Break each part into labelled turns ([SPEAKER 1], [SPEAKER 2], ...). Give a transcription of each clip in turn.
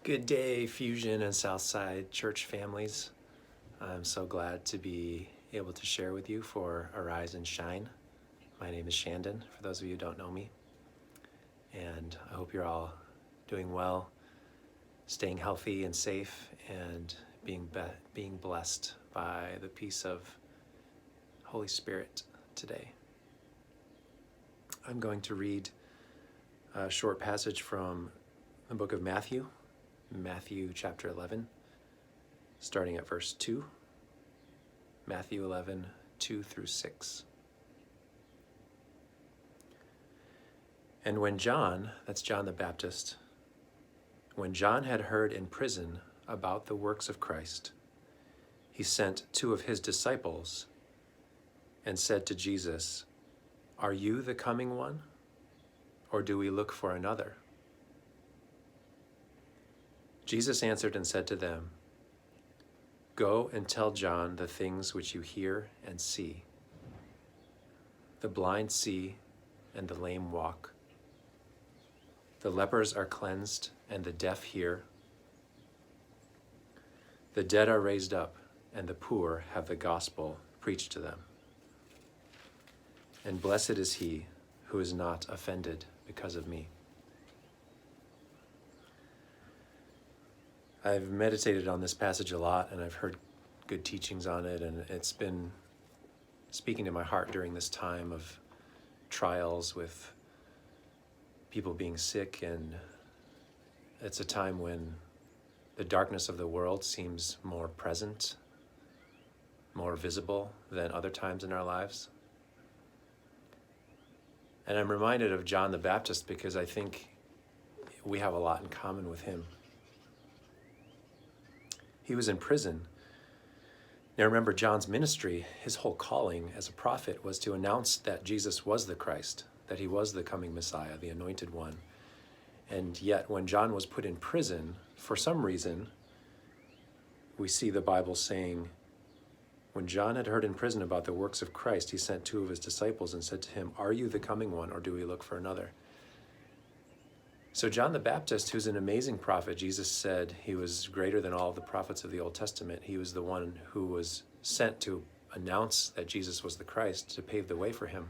[SPEAKER 1] Good day, Fusion and Southside Church families. I'm so glad to be able to share with you for Arise and Shine. My name is Shandon, for those of you who don't know me. And I hope you're all doing well, staying healthy and safe, and being blessed by the peace of Holy Spirit today. I'm going to read a short passage from the book of Matthew chapter 11, starting at verse 2. Matthew 11, 2 through 6. And when John, that's John the Baptist, when John had heard in prison about the works of Christ, he sent two of his disciples and said to Jesus, "Are you the coming one, or do we look for another?" Jesus answered and said to them, "Go and tell John the things which you hear and see. The blind see, and the lame walk. The lepers are cleansed, and the deaf hear. The dead are raised up, and the poor have the gospel preached to them. And blessed is he who is not offended because of me." I've meditated on this passage a lot, and I've heard good teachings on it, and it's been speaking to my heart during this time of trials with people being sick, and it's a time when the darkness of the world seems more present, more visible than other times in our lives. And I'm reminded of John the Baptist because I think we have a lot in common with him. He was in prison. Now remember, John's ministry, his whole calling as a prophet, was to announce that Jesus was the Christ, that he was the coming Messiah, the anointed one. And yet when John was put in prison, for some reason, we see the Bible saying, when John had heard in prison about the works of Christ, he sent two of his disciples and said to him, "Are you the coming one, or do we look for another?" So John the Baptist, who's an amazing prophet, Jesus said he was greater than all the prophets of the Old Testament. He was the one who was sent to announce that Jesus was the Christ, to pave the way for him.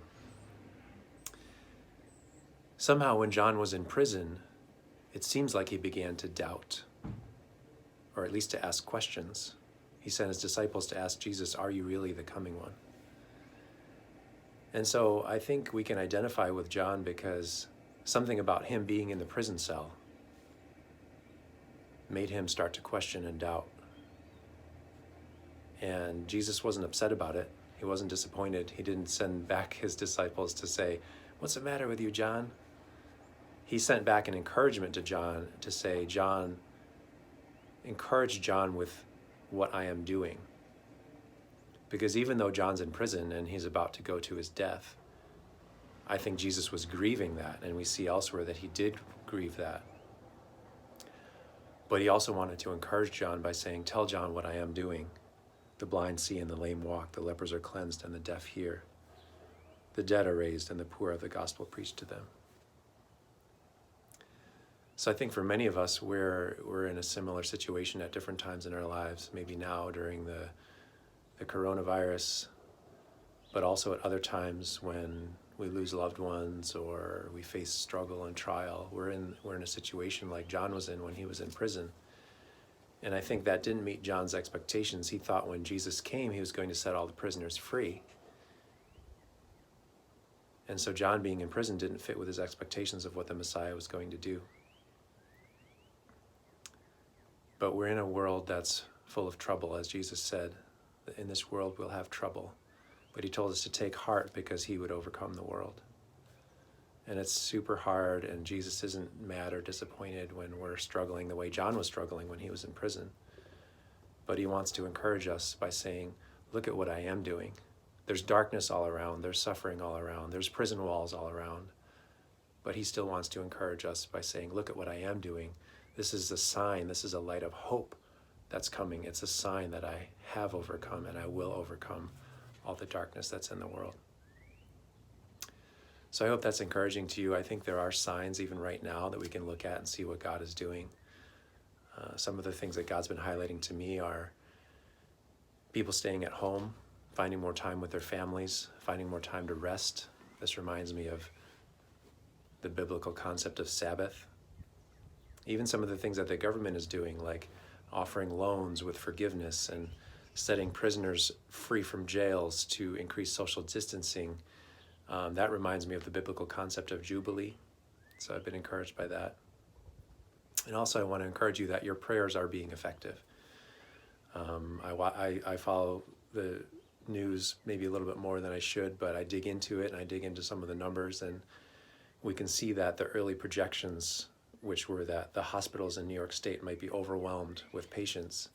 [SPEAKER 1] Somehow when John was in prison, it seems like he began to doubt, or at least to ask questions. He sent his disciples to ask Jesus, "Are you really the coming one?" And so I think we can identify with John because something about him being in the prison cell made him start to question and doubt. And Jesus wasn't upset about it. He wasn't disappointed. He didn't send back his disciples to say, "What's the matter with you, John?" He sent back an encouragement to John to say, "John, encourage John with what I am doing." Because even though John's in prison and he's about to go to his death, I think Jesus was grieving that, and we see elsewhere that he did grieve that. But he also wanted to encourage John by saying, "Tell John what I am doing. The blind see and the lame walk, the lepers are cleansed and the deaf hear. The dead are raised and the poor have the gospel preached to them." So I think for many of us, we're in a similar situation at different times in our lives, maybe now during the coronavirus, but also at other times when we lose loved ones or we face struggle and trial. We're in a situation like John was in when he was in prison. And I think that didn't meet John's expectations. He thought when Jesus came, he was going to set all the prisoners free. And so John being in prison didn't fit with his expectations of what the Messiah was going to do. But we're in a world that's full of trouble, as Jesus said. In this world we'll have trouble. But he told us to take heart because he would overcome the world. And it's super hard, and Jesus isn't mad or disappointed when we're struggling the way John was struggling when he was in prison. But he wants to encourage us by saying, "Look at what I am doing." There's darkness all around, there's suffering all around, there's prison walls all around. But he still wants to encourage us by saying, "Look at what I am doing. This is a sign, this is a light of hope that's coming. It's a sign that I have overcome and I will overcome all the darkness that's in the world." So I hope that's encouraging to you. I think there are signs even right now that we can look at and see what God is doing. Some of the things that God's been highlighting to me are people staying at home, finding more time with their families, finding more time to rest. This reminds me of the biblical concept of Sabbath. Even some of the things that the government is doing, like offering loans with forgiveness and setting prisoners free from jails to increase social distancing, that reminds me of the biblical concept of Jubilee. So I've been encouraged by that. And also I want to encourage you that your prayers are being effective. I follow the news maybe a little bit more than I should, but I dig into it and I dig into some of the numbers, and we can see that the early projections, which were that the hospitals in New York State might be overwhelmed with patients.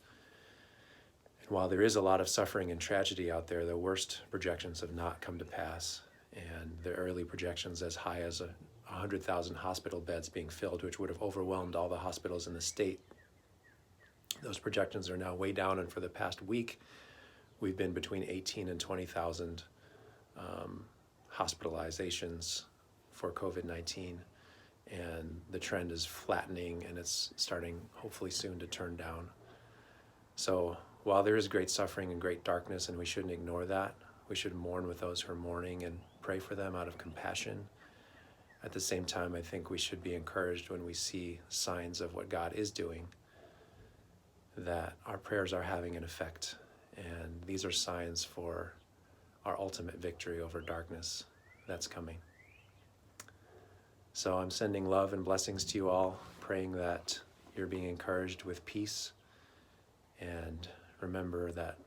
[SPEAKER 1] And while there is a lot of suffering and tragedy out there, the worst projections have not come to pass. And the early projections as high as 100,000 hospital beds being filled, which would have overwhelmed all the hospitals in the state. Those projections are now way down, and for the past week, we've been between 18 and 20,000 hospitalizations for COVID-19, and the trend is flattening, and it's starting hopefully soon to turn down. So while there is great suffering and great darkness, and we shouldn't ignore that, we should mourn with those who are mourning and pray for them out of compassion. At the same time, I think we should be encouraged when we see signs of what God is doing, that our prayers are having an effect. And these are signs for our ultimate victory over darkness that's coming. So I'm sending love and blessings to you all, praying that you're being encouraged with peace. And remember that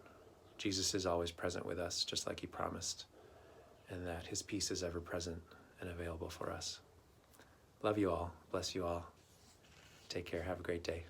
[SPEAKER 1] Jesus is always present with us, just like he promised, and that his peace is ever present and available for us. Love you all. Bless you all. Take care. Have a great day.